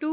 2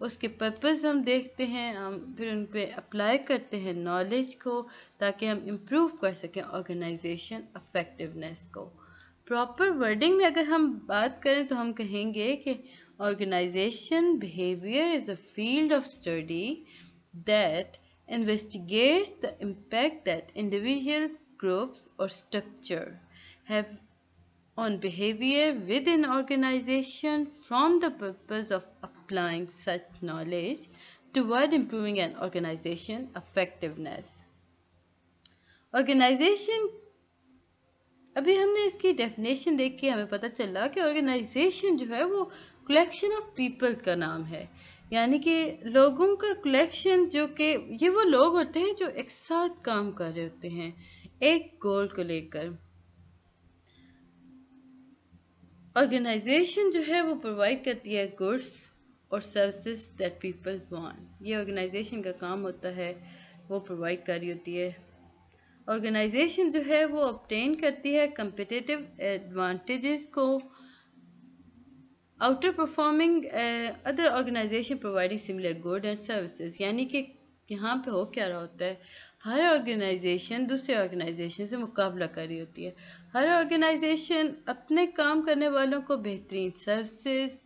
اس کے پرپز ہم دیکھتے ہیں، ہم پھر ان پہ اپلائی کرتے ہیں نالج کو تاکہ ہم امپروو کر سکیں آرگنائزیشن افیکٹونیس کو۔ پراپر ورڈنگ میں اگر ہم بات کریں تو ہم کہیں گے کہ organisation behaviour is a field of study that investigates the impact that individuals, groups, or structure have on behavior within organization from the purpose of applying such knowledge toward improving an organization effectiveness. Organization ابھی ہم نے اس کی definition دیکھ کے ہمیں پتہ چلا کہ آرگنائزیشن جو ہے وہ کلیکشن آف پیپل کا نام ہے، یعنی کہ لوگوں کا کلیکشن، جو کہ یہ وہ لوگ ہوتے ہیں جو ایک ساتھ کام کر رہے ہوتے ہیں ایک گول کو لے کر۔ آرگنائزیشن جو ہے وہ پرووائڈ کرتی ہے گڈس اور سروسز دیٹ پیپل وانٹ، یہ آرگنائزیشن کا کام ہوتا ہے، وہ پرووائڈ کر رہی ہوتی ہے۔ آرگنائزیشن جو ہے وہ obtain کرتی ہے competitive advantages کو outer performing other organization providing similar goods and services، یعنی کہ یہاں پہ ہو کیا رہا ہوتا ہے، ہر آرگنائزیشن دوسرے آرگنائزیشن سے مقابلہ کر رہی ہوتی ہے، ہر آرگنائزیشن اپنے کام کرنے والوں کو بہترین سروسز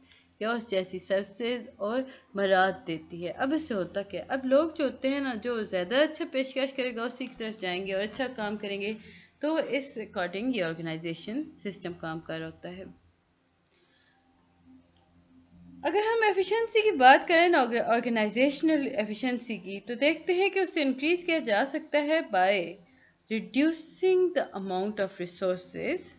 یا اس جیسی سروسز اور مراد دیتی ہے۔ اب اس سے ہوتا کیا، اب لوگ جو ہوتے ہیں نا، جو زیادہ اچھا پیشکش کرے گا اسی کی طرف جائیں گے اور اچھا کام کریں گے، تو اس اکارڈنگ یہ آرگنائزیشن سسٹم کام کر رہا ہوتا ہے۔ اگر ہم ایفیشنسی کی بات کریں نا، آرگنائزیشنل ایفیشنسی کی، تو دیکھتے ہیں کہ اسے انکریز کیا جا سکتا ہے by reducing the amount of resources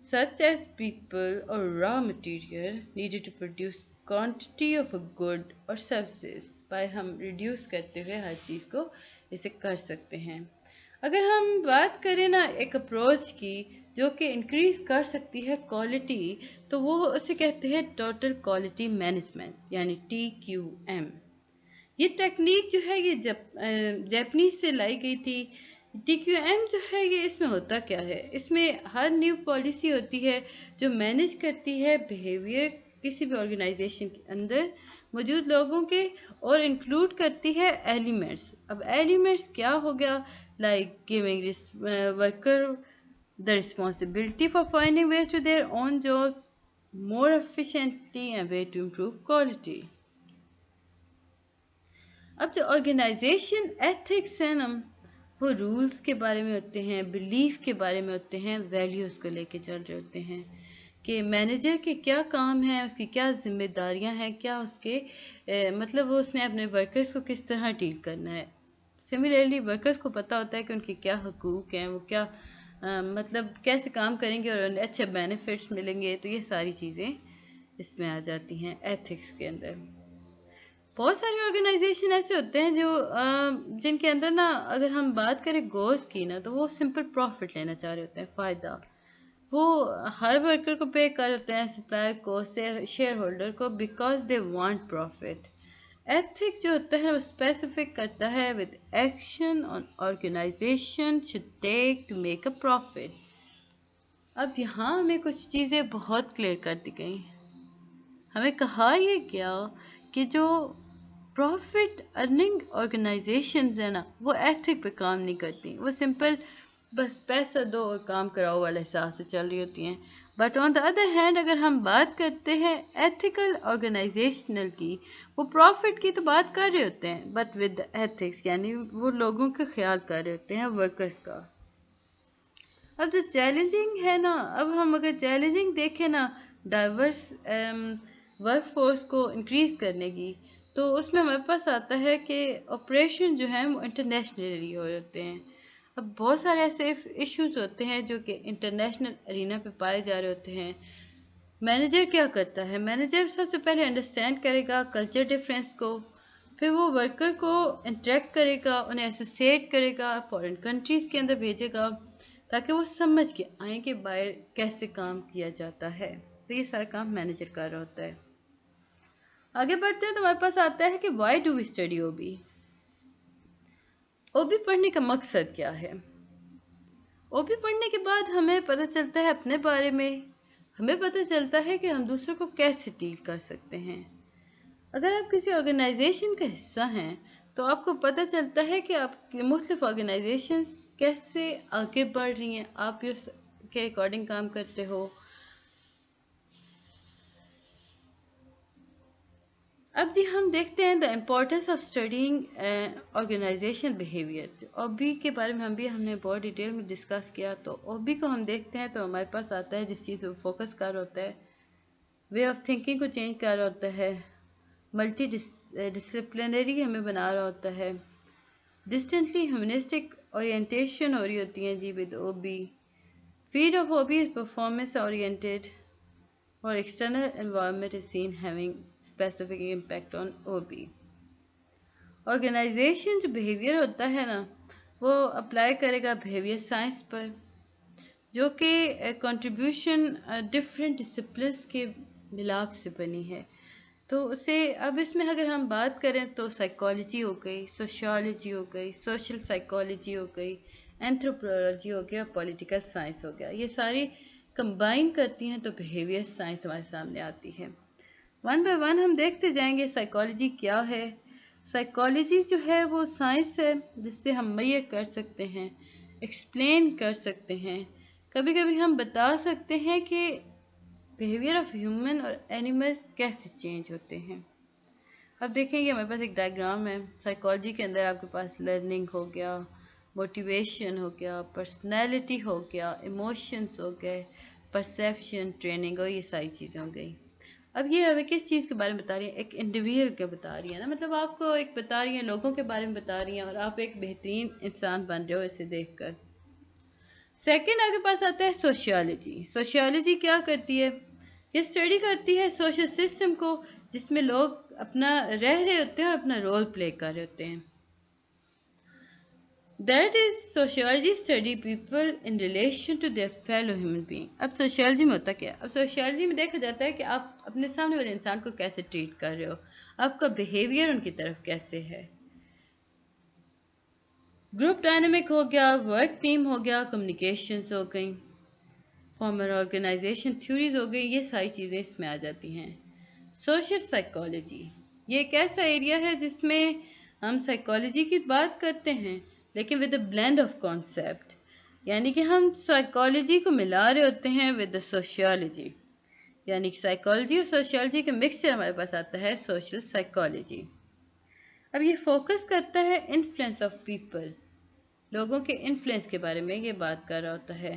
such as people or raw material needed to produce quantity of a good or services، by ہم ریڈیوس کرتے ہوئے ہر چیز کو اسے کر سکتے ہیں۔ اگر ہم بات کریں نا ایک اپروچ کی جو کہ انکریز کر سکتی ہے کوالٹی، تو وہ اسے کہتے ہیں ٹوٹل کوالٹی مینجمنٹ، یعنی TQM۔ یہ ٹیکنیک جو ہے یہ جاپنیز سے لائی گئی تھی۔ TQM جو ہے یہ اس میں ہوتا کیا ہے، اس میں ہر نیو پالیسی ہوتی ہے جو مینیج کرتی ہے بیہیویئر کسی بھی آرگنائزیشن کے اندر موجود لوگوں کے، اور انکلوڈ کرتی ہے ایلیمنٹس۔ اب ایلیمنٹس کیا ہو گیا، like giving worker the responsibility for finding ways to their own jobs more efficiently and way to improve quality۔ اب جو آرگنائزیشن ایتھکس ہیں نا، وہ رولز کے بارے میں ہوتے ہیں، بلیف کے بارے میں ہوتے ہیں، ویلیوز کو لے کے چل رہے ہوتے ہیں کہ مینیجر کے کیا کام ہیں، اس کی کیا ذمہ داریاں ہیں، کیا اس کے مطلب وہ اس نے اپنے ورکرز کو کس طرح ڈیل کرنا ہے۔ سملرلی ورکرز کو پتہ ہوتا ہے کہ ان کے کیا حقوق ہیں، وہ کیا مطلب کیسے کام کریں گے اور انہیں اچھے بینیفٹس ملیں گے، تو یہ ساری چیزیں اس میں آ جاتی ہیں ایتھکس کے اندر۔ بہت سارے آرگنائزیشن ایسے ہوتے ہیں جو جن کے اندر نا اگر ہم بات کریں گولز کی نا، تو وہ سمپل پروفٹ لینا چاہ رہے ہوتے ہیں، فائدہ۔ وہ ہر ورکر کو پے کر ہوتے ہیں، سپلائر کو، شیئر ہولڈر کو، because they want profit. Ethic جو ہوتا ہے وہ اسپیسیفک کرتا ہے with action on organization should take to make a profit۔ اب یہاں ہمیں کچھ چیزیں بہت کلیئر کر دی گئی، ہمیں کہا یہ گیا کہ جو پروفٹ ارننگ آرگنائزیشنز ہیں نا، وہ ایتھک پہ کام نہیں کرتی، وہ سمپل بس پیسہ دو اور کام کراؤ والے حساب سے چل رہی ہوتی ہیں۔ But on the other hand اگر ہم بات کرتے ہیں ایتھیکل آرگنائزیشنل کی، وہ پروفٹ کی تو بات کر رہے ہوتے ہیں بٹ ود ایتھکس، یعنی وہ لوگوں کا خیال کر رہے ہوتے ہیں، ورکرز کا۔ اب جو چیلنجنگ ہے نا، اب ہم اگر چیلنجنگ دیکھیں نا ڈائیورس ورک فورس کو انکریز کرنے کی، تو اس میں ہمارے پاس آتا ہے کہ آپریشن جو ہیں وہ انٹرنیشنلی ہو ہوتے ہیں۔ اب بہت سارے ایسے ایشوز ہوتے ہیں جو کہ انٹرنیشنل ارینا پہ پائے جا رہے ہوتے ہیں۔ مینیجر کیا کرتا ہے، مینیجر سب سے پہلے انڈرسٹینڈ کرے گا کلچر ڈفرینس کو، پھر وہ ورکر کو انٹریکٹ کرے گا، انہیں ایسوسیٹ کرے گا، فورن کنٹریز کے اندر بھیجے گا تاکہ وہ سمجھ کے آئیں کہ باہر کیسے کام کیا جاتا ہے۔ تو یہ سارا کام مینیجر کر رہا ہوتا ہے۔ آگے بڑھتے ہیں تو ہمارے پاس آتا ہے کہ why do we study O B. O B پڑھنے کا مقصد کیا ہے؟ او بی پڑھنے کے بعد ہمیں پتہ چلتا ہے اپنے بارے میں، ہمیں پتہ چلتا ہے کہ ہم دوسروں کو کیسے ڈیل کر سکتے ہیں۔ اگر آپ کسی آرگنائزیشن کا حصہ ہیں تو آپ کو پتہ چلتا ہے کہ آپ کی مختلف آرگنائزیشنز کیسے آگے بڑھ رہی ہیں، آپ اس کے اکارڈنگ کام کرتے ہو. اب جی ہم دیکھتے ہیں the importance of studying organisation behaviour. OB کے بارے میں ہم نے بہت ڈیٹیل میں ڈسکس کیا. تو اوبی کو ہم دیکھتے ہیں تو ہمارے پاس آتا ہے جس چیز پہ فوکس کر ہوتا ہے، وے آف تھنکنگ کو چینج کر رہا ہوتا ہے، ملٹی ڈسپلنری ہمیں بنا رہا ہوتا ہے، ڈسٹنٹلی ہیومنسٹک اورینٹیشن ہو رہی ہوتی ہیں جی with O B. Field of O B is performance oriented اور external environment is seen having specific impact on O B. Organisation جو بیہیویئر ہوتا ہے نا وہ اپلائی کرے گا بیہیویئر سائنس پر، جو کہ کنٹریبیوشن ڈفرینٹ ڈسپلنس کے ملاپ سے بنی ہے. تو اسے اب اس میں اگر ہم بات کریں تو سائیکالوجی ہو گئی، سوشیالوجی ہو گئی، سوشل سائیکالوجی ہو گئی، اینتھروپولوجی ہو گیا، پولیٹیکل سائنس ہو گیا. یہ ساری کمبائن کرتی ہیں تو بیہیویئر سائنس ہمارے سامنے آتی ہے. ون بائی ون ہم دیکھتے جائیں گے سائیکالوجی کیا ہے. سائیکالوجی جو ہے وہ سائنس ہے جس سے ہم میئر کر سکتے ہیں، ایکسپلین کر سکتے ہیں، کبھی کبھی ہم بتا سکتے ہیں کہ بیہیویئر آف ہیومن اور اینیملز کیسے چینج ہوتے ہیں. اب دیکھیں گے ہمارے پاس ایک ڈائیگرام ہے. سائیکالوجی کے اندر آپ کے پاس لرننگ ہو گیا، موٹیویشن ہو گیا، پرسنالٹی ہو گیا، ایموشنس ہو گئے، پرسیپشن، ٹریننگ، اور یہ ساری چیزیں ہو گئی. اب یہ ہمیں کس چیز کے بارے میں بتا رہی ہیں؟ ایک انڈیویجول کے بتا رہی ہیں نا، مطلب آپ کو ایک بتا رہی ہیں، لوگوں کے بارے میں بتا رہی ہیں، اور آپ ایک بہترین انسان بن رہے ہو اسے دیکھ کر. سیکنڈ آگے پاس آتا ہے سوشیالوجی. سوشیالوجی کیا کرتی ہے؟ یہ اسٹڈی کرتی ہے سوشل سسٹم کو جس میں لوگ اپنا رہ رہے ہوتے ہیں اور اپنا رول پلے کر رہے ہوتے ہیں. That is sociology study people in relation to their fellow human being. اب سوشیالوجی میں ہوتا کیا ہے؟ اب سوشیالوجی میں دیکھا جاتا ہے کہ آپ اپنے سامنے والے انسان کو کیسے ٹریٹ کر رہے ہو، آپ کا بیہیویئر ان کی طرف کیسے ہے. گروپ ڈائنامک ہو گیا، ورک ٹیم ہو گیا، کمیونیکیشنز ہو گئیں، فارمر آرگنائزیشن تھیوریز ہو گئی، یہ ساری چیزیں اس میں آ جاتی ہیں. سوشل سائیکالوجی یہ ایک ایسا ایریا ہے جس میں ہم سائیکالوجی کی بات کرتے ہیں لیکن with a blend of concept, یعنی کہ ہم سائیکالوجی کو ملا رہے ہوتے ہیں ود سوشیالوجی، یعنی کہ سائیکالوجی اور سوشیالوجی کا مکسچر ہمارے پاس آتا ہے سوشل سائیکالوجی. اب یہ فوکس کرتا ہے انفلوئنس آف پیپل، لوگوں کے انفلوئنس کے بارے میں یہ بات کر رہا ہوتا ہے.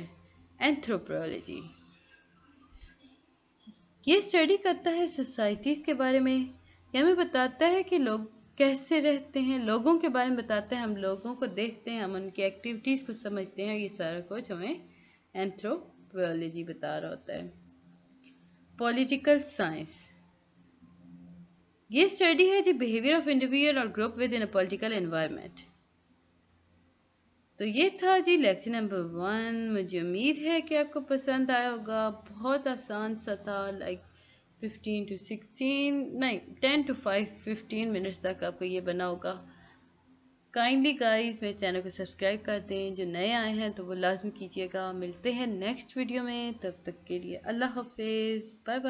اینتھروپولوجی یہ اسٹڈی کرتا ہے سوسائٹیز کے بارے میں، یہ ہمیں بتاتا ہے کہ لوگ کیسے رہتے ہیں، لوگوں کے بارے میں بتاتا ہے، ہم لوگوں کو دیکھتے ہیں، ہم ان کی ایکٹیویٹیز کو سمجھتے ہیں، یہ سارا کچھ ہمیں اینتھروپولوجی بتا رہا ہوتا ہے. پولیٹیکل سائنس یہ اسٹڈی ہے جی بیہیویئر آف انڈیویجول اور group with in a political environment. تو یہ تھا جی لیکچر نمبر 1. مجھے امید ہے کہ آپ کو پسند آیا ہوگا. بہت آسان سا تھا، لائک 15 to 16 نہیں 10 to 15 منٹس تک آپ کو یہ بنا ہوگا. کائنڈلی گائز میرے چینل کو سبسکرائب کر دیں، جو نئے آئے ہیں تو وہ لازم کیجیے گا. ملتے ہیں نیکسٹ ویڈیو میں، تب تک کے لیے اللہ حافظ، بائے بائے.